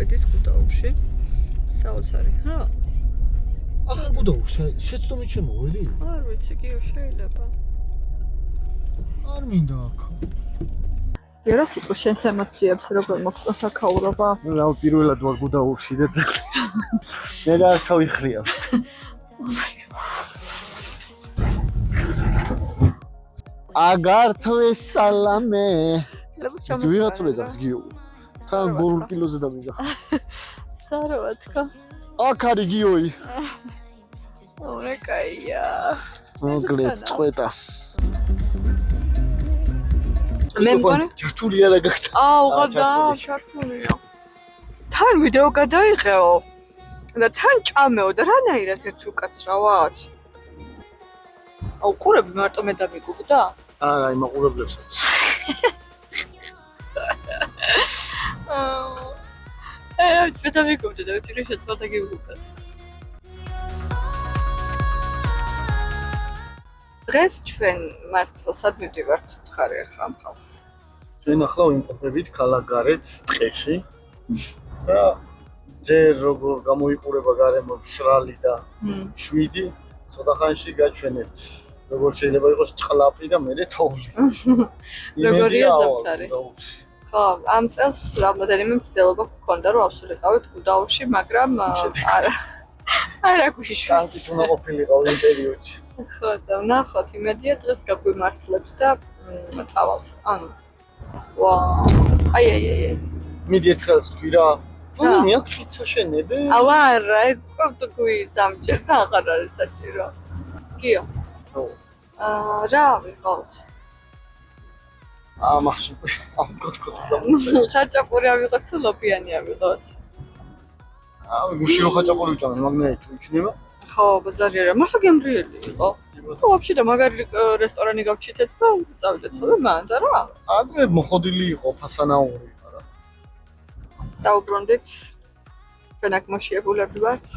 წავედით გუდაურში. საოცარი, რა? ახლა გუდაურში შეცდომით შემოვედი? არ ვიცი, გიო შეიძლება. არ მინდა აქ. რა სიტყვა შენს ემოციებს როგორ მოგწონს აქაურობა? რა პირველად ვარ გუდაურში და მე და თავი ხრიავ. აგართვე სალამე. ვიღაც მეძახს გიო. თან ბორულ კილოზე დამიგახ. საროა თქვა. აქ არის გიოი. ორე კაია. მოკლედ წყვეტა. მე მგონი ჩართული არა გახდა. უღადა ჩართულია. თან ვიდეო გადაიღეო და თან ჭამეო და რანაირად ერთ უკაცრავად. ყურები მარტო მე დამიგუგდა? არა, იმ ყურებლებსაც. ვიცი მე დამიგუგდა და ვიტყვი შეცვალა გიგუგდა. დღეს ჩვენ მართლა სად მივდივართ მხარე ახლა ამ ხალხს. ჩვენ ახლა ვიმყოფებით ქალაქ გარეთ ტყეში და ჯერ როგორ გამოიყურება გარემო მშრალი და 7 ცოტა ხანში გაჩვენებთ როგორ შეიძლება იყოს წყლაპი და მერე თოვლი. როგორია ზაფხარი. ხო, ამ წელს რამოდენიმე მცდელობა გქონდა რომ ავსულიყავით გუდაურში, მაგრამ არა გვიშვის. კანტის უნდა ყოფილიყო იმ პერიოდში. ხო და ნახოთ იმედია დღეს გაგვიმართლებს და წავალთ. ანუ აი. მიდი ერთხელაც თქვი რა. ვინმე აქ ხიცა შენებე? არა, კოპტუი სამჭერ და აღარ არის საჭირო. გიო. ხო. რა ვიღოთ? მახსოვს, კოტკოტ გამოსა. ხაჭაპური ავიღოთ თუ ლობიანი ავიღოთ? გუში რო ხაჭაპური ვჭამე, მაგნაირი თუ იქნება? ხო, ბაზარი არა, მაგრამ გემრიელი იყო. ხო, вообще და მაგარი რესტორანი გავჩითეთ და წავიდეთ ხოლმე მან და რა? ადრე მოხოდილი იყო ფასანაური, არა. დაუბრუნდით. ჩვენ აქ მოშიებულები ვართ.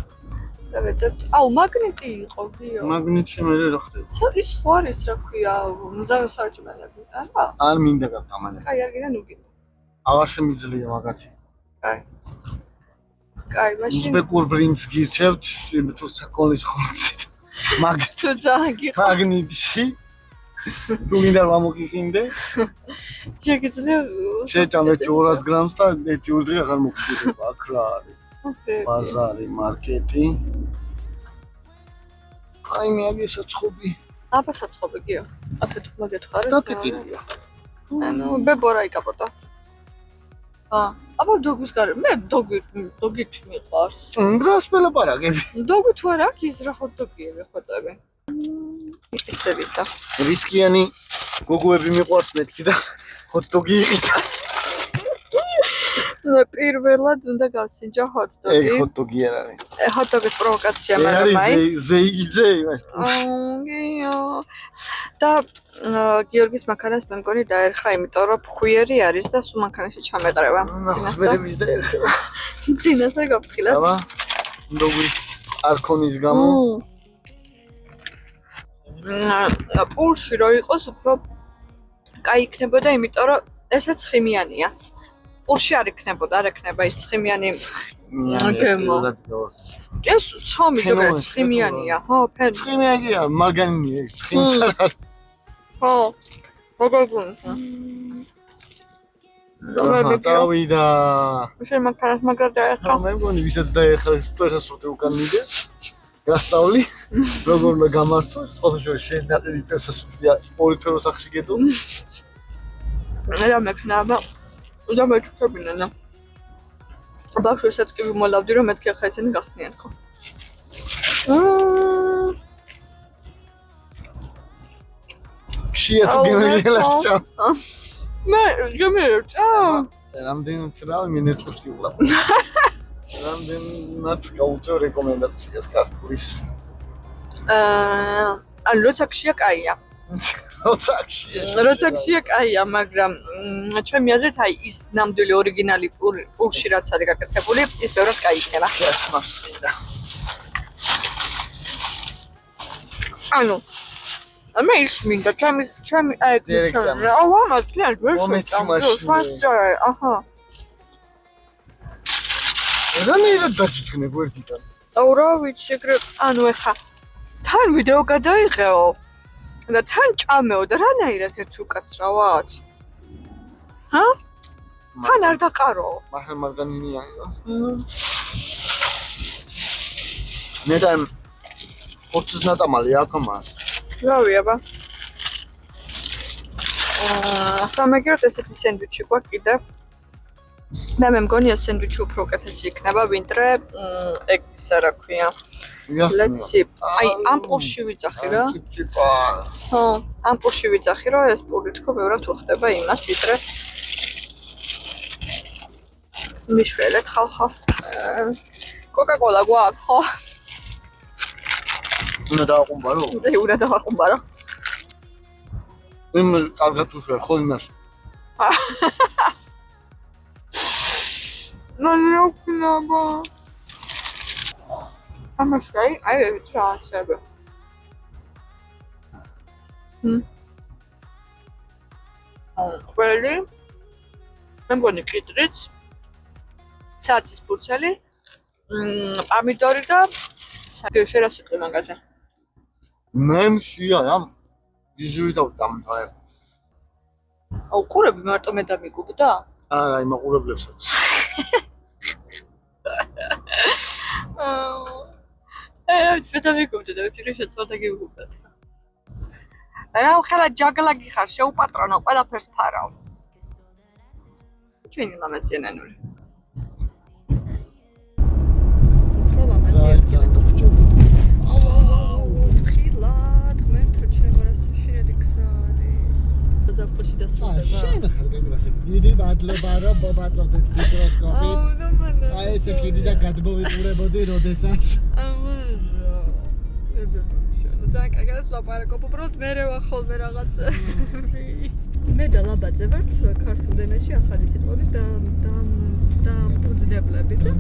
და ვეძებთ. მაგნიტი იყო, გიო. მაგნიტში მე რა ხდება? ის ხო არის, რა ქვია, მზარო სარჭმელები, არა? არ მინდა გაგამანე. აი, არ გინდა ნუგინდა. აღარ შემიძლია მაგათი. კაი, მაშინ უზბეკურ ბრინძს გირჩევთ, თუ საკოლის ხორცით. თუ ზაგი მაგნიტში. თუ მინდა მომოგიყინდე? შეგიძლია შეჭამე 200 გრამს და ერთი ურდღი აღარ მოგხდება, აქ რა არის. ბაზარი, მარკეტი. აი მე აგი საცხობი. აბა საცხობი გიო. აფეთ მაგეთხარი. დაკეტილია. ანუ ბებორა იკაპოტა. აბა დოგვის გარე. მე დოგით მიყვარს. რას ველაპარაკები? დოგი თუ არა აქ ის რა ჰოთ-დოგიები ხოწები. ისე ვისა. რისკიანი გოგოები მიყვარს მეთქი და ჰოთ-დოგი იყიდა. პირველად უნდა გავსინჯო ჰოთ-დოგი. ეი ჰოთ-დოგი არ არის. ჰოთ-დოგის პროვოკაცია მაგრამ მაინც. არის ზეიგიძე. გიო. და გიორგის მანქანას მე მგონი დაერხა, იმიტომ რომ ფხვიერი არის და სულ მანქანაში ჩამეყრება. წინასწარ დაერხება. წინასწარ გაფრთხილეთ. აბა, დოგვის არქონის გამო. პულში რო იყოს უფრო კაი იქნებოდა, იმიტომ რომ ესაც ცხიმიანია. პულში არ იქნებოდა, არ ექნება ის ცხიმიანი გემო. ეს ცომი ზოგადად ცხიმიანია, ხო, ფენ. ცხიმიანია, მარგანინია, ცხიმს არ არის. ხო. მოგაგონდა. დავიდა. შენ მანქანას მაგრად დაერხა. მე მგონი ვისაც დაერხა ეს პრესასრუტე უკან მიდე. გასწავლი, როგორ უნდა გამართო, სხვადასხვა შენ ნაყიდი პრესასრუტია, ორი თვე რო სახში გედო. რა მექნება? და მეჩუქებინენა. ბავშვებსაც კი ვიმოლავდი რომ მეთქი ახლა ისინი გახსნიან ხო. ხშია თუ გემრიელად. მე გემრიელად. რამდენიც რა მინეტროს კი უყლა. რამდენად გაუწევ რეკომენდაციას ქართულის. ან როცა კაია. როცა კაია, მაგრამ ჩემი აზრით აი ის ნამდვილი ორიგინალი პულში რაც არის გაკეთებული, ის ბევრად კაი იქნება. რაც მარცხნიდა. ანუ მე ის მინდა ჩემი აი ამას ძალიან ვერ შევწამდი. აჰა. რანაირად დაჭიჭკნე გვერდიდან? აუ რა ვიცი, ეგრე ანუ ეხა თან ვიდეო გადაიღეო და თან ჭამეო და რანაირად ერთ უკაცრავად? ჰა? თან არ დაყარო. მართლა მარგანინია. ნეტან ოც ნატამალი აქვს მას. რავი აბა. სამაგერად ესეთი სენდვიჩი გვაქვს კიდევ. და მე მგონია სენდვიჩი უფრო უკეთესი იქნება, ვინტრე ეგ ისა რა ქვია. Let's see. აი ამ პურში ვიძახი რა. ხო, ამ პურში ვიძახი რა, ეს პური თქო ბევრად უხდება იმას, ვინტრე მიშველეთ ხალხო. კოკა-კოლა გვაქვს ხო? უნდა დააყუმბარო? უნდა დააყუმბარო. იმ კარგად უშვერ ხო იმას? ნალიოქნაბა. ამაშკაი, აი რა ასება. ყველი. მე მგონი კიტრიც. ცაცის ფურცელი. პამიდორი და საგეშე რა სიტყვი მაგაზე. მე მშია რა. იჟვი დავდამთავე. აუ ყურები მარტო მე დამიგუბდა? არა, იმ აყურებლებსაც. აი, წვეთამიგუბდა და ვიფიქრე შეცვალ და გიგუბდათ. რა ხელა ჯაგლაგი ხარ, შეუპატრონო, ყველაფერს ფარავ. ჩვენი ლამაზიანანური. უფრო ლამაზიანი და ფუჭები. აუ, ხილად, მერტო ჩემრასში რიქსარის. ზაფხულში დასრულდება. შენ ხარ გეგრასე. დიდი მადლობა რომ მომაწოდეთ მიკროსკოპი. აი ესე ხიდიდან გადმოვიყურებოდი, როდესაც და კარგად ლაპარაკობ, უბრალოდ მე რა ხოლმე რაღაც. მე და ლაბაძე ვართ ქართულ ენაში ახალი სიტყვების და დამფუძნებლები და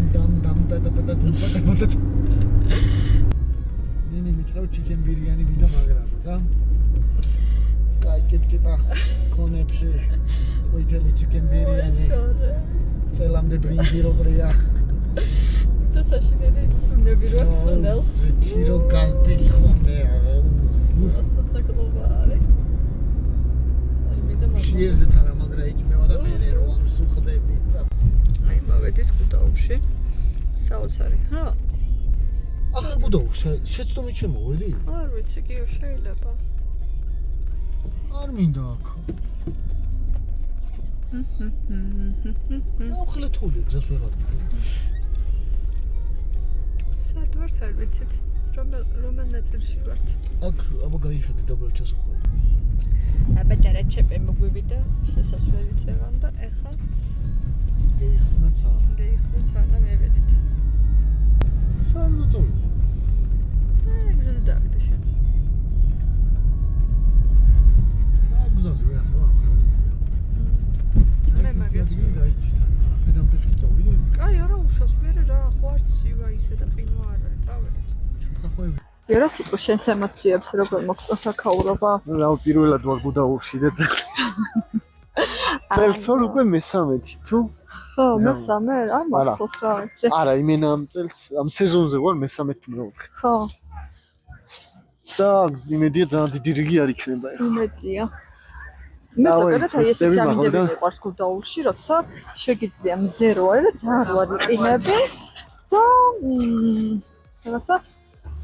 ნინი მითხრა ჩიკენ ბირიანი მინდა მაგრაბო და კაი კიპკიპა კონებში ყვითელი ჩიკენ ბირიანი წელამდე ბრინჯი როგორია და საშინელი სუნები რო აქვს სუნელს თირო გაზდის ხომე ასაცა გლობალი შიერზე თარა მაგრა იჭმევა და მე რო ამ სუხდები და აი მოვედით გუდაუში საოცარი რა ახალ გუდაუში შეცდომით შემოვედი არ ვიცი კი შეიძლება არ მინდა აქ ახლა თული გზას ვეღარ სად ვართ არ ვიცით რომელ ნაწილში ვართ აქ აბა გაიხედე დაბლა ჩასახვალ აბა დარაჩები მოგვივიდა შესასვლელი წევან და ეხა გეიხსნაცა და მევედით სამნაწოლი ეგზად დავიდე შენს აქ გზაზე ვერ ახლა მე მაგერ გაიჩთან აქედან ფეხი წავიდე აი არა უშავს მე რა ხო არც სივა ისე და ყინვა არ არის წავედით ხახვევი რა სიტყვა შენს ემოციებს როგორ მოგწონს აქაურობა რა პირველად ვარ გუდაურში და წელს ვარ უკვე მე-13 თუ ხო მე-13 არ მახსოვს რა ვიცი არა იმენა ამ წელს ამ სეზონზე ვარ მე-13 თუ მე-4 ხო და იმედია ძალიან დიდი რიგი არ იქნება ეხლა იმედია მე ზოგადად აი ეს სამინდები მიყვარს გუდაურში როცა შეგიძლია მზე რო არის და ძალიან როად იყინები და რაღაცა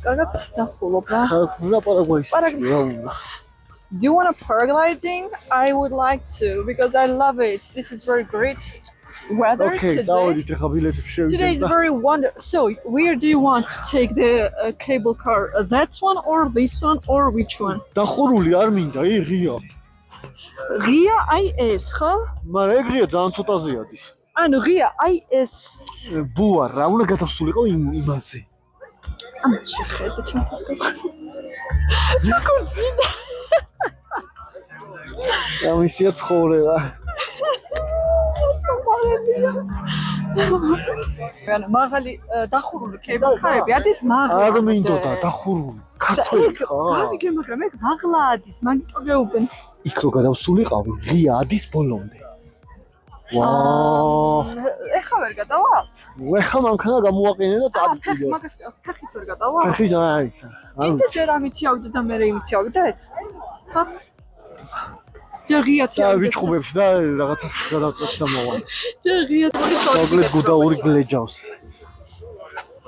კარგად დახულობ რა ხალხურა პარაგვაის რა Do you want a paragliding? I would like to because I love it. This is very great weather Okay, today. Today is very wonderful. So, where do you want to take the cable car? That one or this one or which one? დახურული არ მინდა, ღია. ღია აი ეს, ხო? მაგრამ ეგ ღია ძალიან ცოტაზე ადის. ანუ ღია აი ეს. ბუა, რა უნდა გადასულიყო იმაზე. ამას შეხედე ჩემთვის გაგაცი. როგორ ძინა. ამისია ცხოვრება. ანუ მაღალი დახურული კებელქარები ადის მაღლა. არ მინდოდა დახურული. ქართული ხარ? ავიგე, მაგრამ ეგ მაღლა ადის, მაგიტო გეუბენ. იქ რო გადავსულიყავი, ღია ადის ბოლომდე. ვაუ. ეხა ვერ გადავალთ? ეხა მანქანა გამოვაყენე და წავიდე. მაგას ფეხით ვერ გადავალთ? ფეხი დაიცა. ინდა ჯერ ამითი ავიდე და მე იმითი ავიდეთ? ხა? ჯერ ღიათი და ვიჭხუბებს და რაღაცას გადავწყვეტ და მოვალ. ჯერ ღიათი მოკლედ გუდაური გლეჯავს.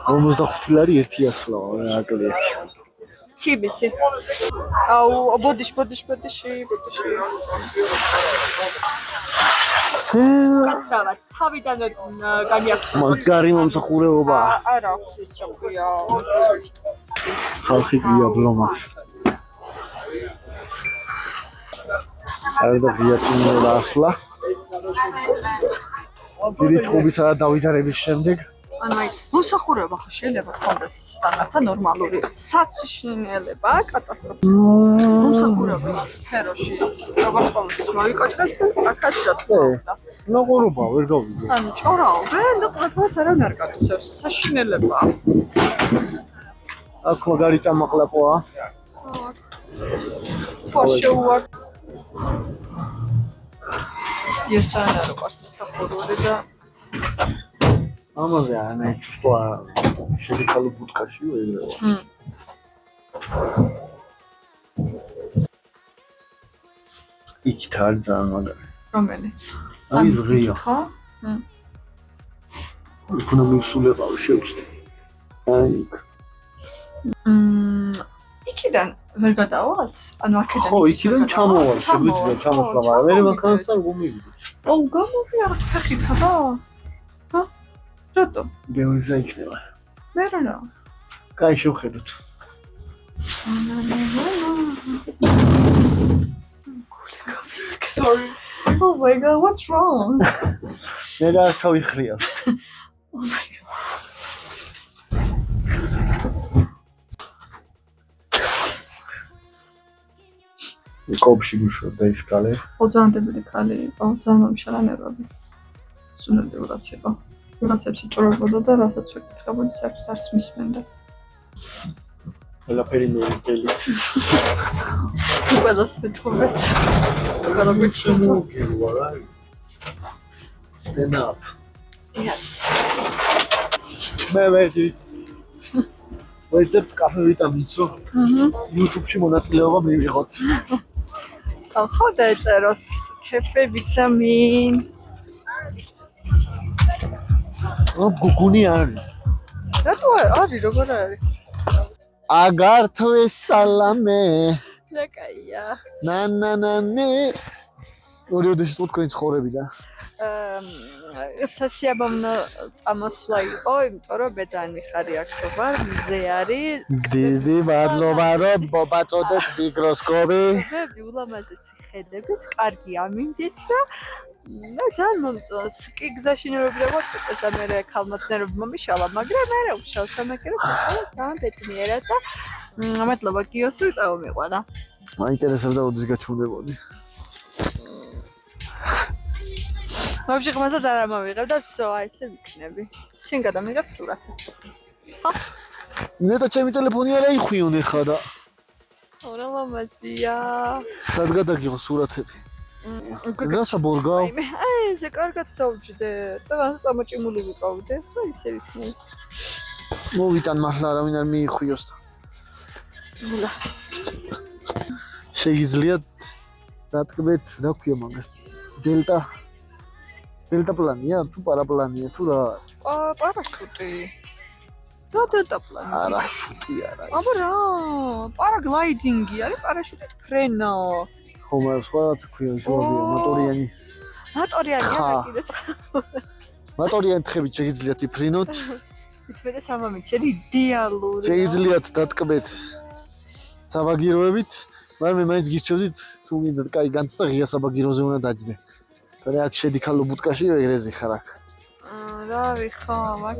55 ლარი 100 ლარი აკლეთ. თიბისი. აუ, ბოდიში. კაცრავად, თავიდან განიახტა. მაგარი მომსახურეობა. არა აქვს ის რა ქვია. ხალხი გიაბლომას. არდა ღიაწინო დაასვლა. პირიქობისა და დავითარების შემდეგ ანუ აი, მოსახურება ხო შეიძლება ხონდეს რაღაცა ნორმალური. საცშინელება, კატასტროფა. მოსახურების სფეროში როგორც ყოველთვის მოვიკოჭრებთ, აქაც რა თქმა უნდა. ნაღორობა ვერ გავიგე. ანუ ჭორაობენ და ყველას არ განარგაცევს. საშინელება. აქ მაგარი ტამაყლაპოა. ფოშოა. ესანა როგორც სტახურული და ამაზე ანა ჩუსტვა შედიხალო ბუტკაში ვეღა. იქით არის ძალიან მაგარი. რომელი? აი ზღია. ხო? იქნა მისულება შევწდი. აი იქიდან ვერ გადავალთ? ანუ აქედან ხო, იქიდან ჩამოვალ, შეგვიძლია ჩამოსვლა, მაგრამ მე მანქანას არ გომივიდეთ. აუ, გამოვიარ ფეხით ხა? ჰა? რატო? ბევრიზა იქნება. მე რა? კაი, შევხედოთ. Sorry. Oh my god, what's wrong? მე და თავი ხრია. Oh my god. კოპში გუშვებდა ის კალე. ოძანდებილი ქალი იყო, ძალიან მომშალა ნერვები. სულები რაც იყო. ვიღაცებს იჭრებოდა და რასაც ვეკითხებოდი, საერთოდ არც მისმენდა. ყველაფერი მეუღელი. ყველას ვეთხოვეთ. ყველა გვიჭრება. Stand up. Yes. მე ვეძით. ვეძებ კაფე ვიტამინს რო. YouTube-ში მონაწილეობა მივიღოთ. ხო დაეწეროს კაფე ვიტამინ. გუგუნი არის. რატო არის როგორ არის? აგართვე სალამე. რა კაია. ნანანანე. ორიოდეში თქვენ ცხოვრები და. სასიამოვნო წამოსვლა იყო, იმიტომ რომ მე ძალიან მიხარი აქ ვარ, მზე არის. დიდი მადლობა რომ მობაწოდეთ მიკროსკოპი. მე ულამაზესი ხედებით, კარგი ამინდით და ძალიან მომწონს. კი გზაში ნერვებდება წუწეს და მე ქალმაც ნერვები მომიშალა, მაგრამ მე რა უშავ სამაგერად ძალიან ბედნიერად და მადლობა გიოს რომ წავმიყვანა. მაინტერესებდა ოდის გაჩვენებოდი. ვაფშე ხმასაც არ ამავიღებ და всё, აი ესე ვიქნები. შენ გადამიღებ სურათებს. ხო? ნეტა ჩემი ტელეფონი არა იხვიონ ეხა და. ორა ლამაზია. სად გადაგიღო სურათები? რაცა ბორგა? აი, ზე კარგად დავჯდე. წევას წამოჭიმული ვიყავდე. ხო, ისე ვიქნები. მოვიტან მართლა არავინ არ მიიხვიოს და. ულა. შეიძლება დატკბეთ, რა ქვია მაგას? დელტა პლანია თუ პარაპლანია თუ რა? პარაშუტი. რა დელტა პლანი? პარაშუტი არა. აბა რა? პარაგლაიდინგი არის, პარაშუტით ფრენა. ხო, მაგრამ სხვა რაც ქვია, შევაბია მოტორიანი. მოტორიანია კიდე. მოტორიანი თხებით შეგიძლიათ იფრინოთ. მე სამამით შენ იდეალური. შეგიძლიათ დატკბეთ საბაგიროებით, მაგრამ მე მაინც გირჩევდით თუ გინდათ კაი განცდა ღია საბაგიროზე უნდა დაჯდე. და აქ შედიხალო ბუტკაში ეგრეზე ხარ აქ. რა ვიხო, მაგ.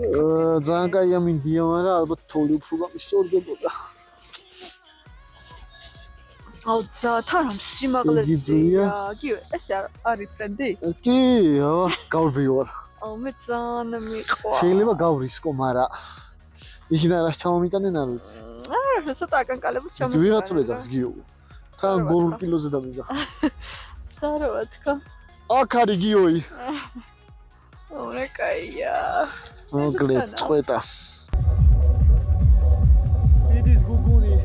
ძალიან კაი ამინდია, მაგრამ ალბათ თოვლი უფრო გამიშორდებოდა. აუ, თან სიმაღლეზეა. გიო, ეს არის ტრენდი? კი, აბა, გავბიوار. აუ, მე ძალიან მიყვარს. შეიძლება გავრისკო, მაგრამ იქიდან რა ჩამომიტანენ არ ვიცი. აა, ცოტა კანკალებით ჩამომიტანენ. ვიღაც მეძახს გიო. თან 2 კილოზე დამიზახ. საროა თქო. აქ არის გიოი. ორე კაია. მოკლედ წყვეტა. მიდის გუგუნი.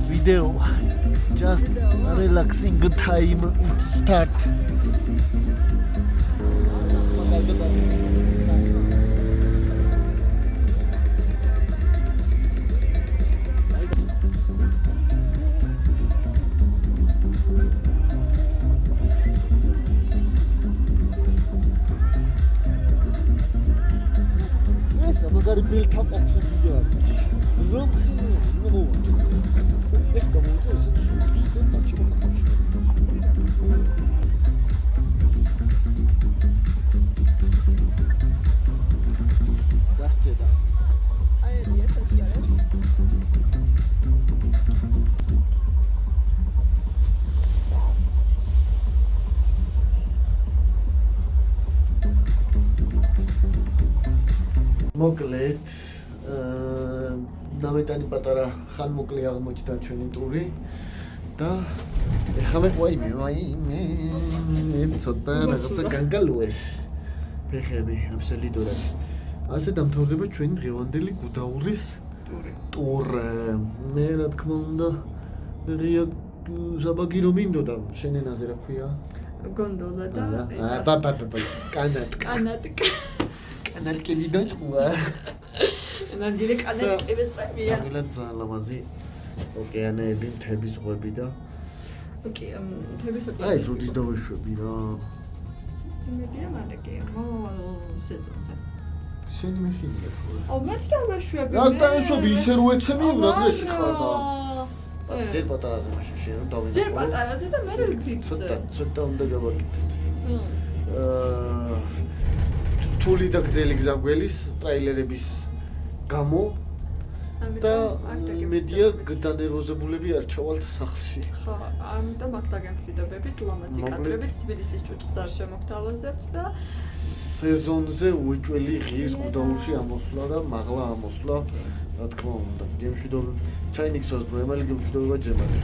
Video. Just relaxing time to start. მაგარი ბილთა ყოფილია. რომ ნუ ეს გამოიწვია ესეთ სისტემ მაჩება ხალხში. დასწედა. აი ეს ასკარად. მოკლედ ნამეტანი პატარა ხანმოკლე აღმოჩნდა ჩვენი ტური და ეხლა მე ცოტა რაღაცა განგალუეს ფეხები აბსოლუტურად ასე დამთავრდება ჩვენი დღევანდელი გუდაურის ტური მე რა თქმა უნდა ღია საბაგი რომ მინდოდა შენ ენაზე რა ქვია გონდოლა და კანატ კანატკები დაჭყვა ნამდვილი კანატკები წვევია ნამდვილად ძალიან ლამაზი ოკეანეები მთების ზღვები და მთების ოკეანე აი როდის დავეშვები რა მე მაგაკი მომავალ სეზონზე შენი მეშინია ო მეც დავეშვები რას დავეშვები ისე რო ეცემი ურაგეში ხარ და ჯერ პატარაზე მაშინ შენ დავინახო ჯერ პატარაზე და მე ვიცით ცოტა უნდა გავაკეთოთ რთული და გრძელი გზაგველის ტრეილერების გამო და მედია გადანერვოზებულები არ ჩავალთ სახლში. ხო, ამიტომ აქ დაგემშვიდობებით ლამაზი კადრებით თბილისის ჭუჭყს არ შემოგთავაზებთ და სეზონზე უეჭველი ღირს გუდაურში ამოსვლა და მაღლა ამოსვლა, რა თქმა უნდა. გემშვიდობებით. ჩაინიქსოს დროემალი გემშვიდობა ჯემალი.